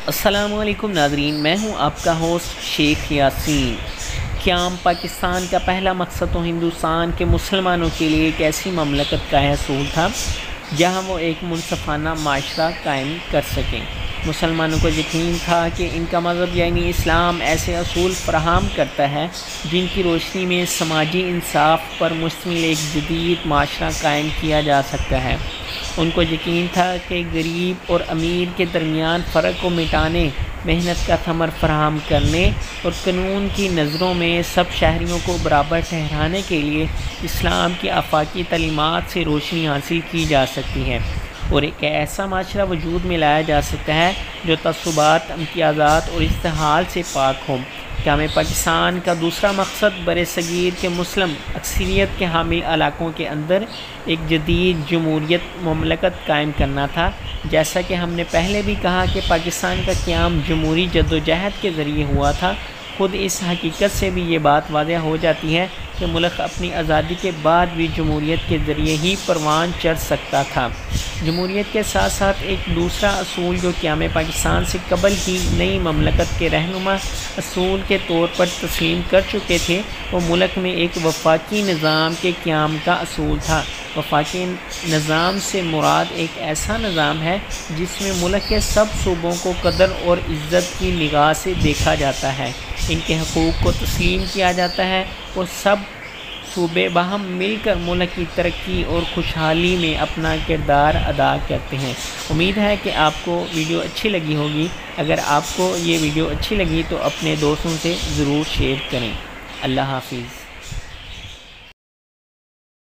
السلام علیکم ناظرین، میں ہوں آپ کا ہوسٹ شیخ یاسین۔ قیام پاکستان کا پہلا مقصد تو ہندوستان کے مسلمانوں کے لیے ایک ایسی مملکت کا حصول تھا جہاں وہ ایک منصفانہ معاشرہ قائم کر سکیں۔ مسلمانوں کو یقین تھا کہ ان کا مذہب یعنی اسلام ایسے اصول فراہم کرتا ہے جن کی روشنی میں سماجی انصاف پر مشتمل ایک جدید معاشرہ قائم کیا جا سکتا ہے۔ ان کو یقین تھا کہ غریب اور امیر کے درمیان فرق کو مٹانے، محنت کا ثمر فراہم کرنے اور قانون کی نظروں میں سب شہریوں کو برابر ٹھہرانے کے لیے اسلام کی آفاقی تعلیمات سے روشنی حاصل کی جا سکتی ہے، اور ایک ایسا معاشرہ وجود میں لایا جا سکتا ہے جو تعصبات، امتیازات اور استحال سے پاک ہو۔ قیام پاکستان کا دوسرا مقصد بر صغیر کے مسلم اکثریت کے حامل علاقوں کے اندر ایک جدید جمہوریت مملکت قائم کرنا تھا۔ جیسا کہ ہم نے پہلے بھی کہا کہ پاکستان کا قیام جمہوری جدوجہد کے ذریعے ہوا تھا، خود اس حقیقت سے بھی یہ بات واضح ہو جاتی ہے کہ ملک اپنی آزادی کے بعد بھی جمہوریت کے ذریعے ہی پروان چڑھ سکتا تھا۔ جمہوریت کے ساتھ ساتھ ایک دوسرا اصول جو قیام پاکستان سے قبل ہی نئی مملکت کے رہنما اصول کے طور پر تسلیم کر چکے تھے، وہ ملک میں ایک وفاقی نظام کے قیام کا اصول تھا۔ وفاقی نظام سے مراد ایک ایسا نظام ہے جس میں ملک کے سب صوبوں کو قدر اور عزت کی نگاہ سے دیکھا جاتا ہے، ان کے حقوق کو تسلیم کیا جاتا ہے اور سب صوبے باہم مل کر ملک کی ترقی اور خوشحالی میں اپنا کردار ادا کرتے ہیں۔ امید ہے کہ آپ کو ویڈیو اچھی لگی ہوگی۔ اگر آپ کو یہ ویڈیو اچھی لگی تو اپنے دوستوں سے ضرور شیئر کریں۔ اللہ حافظ۔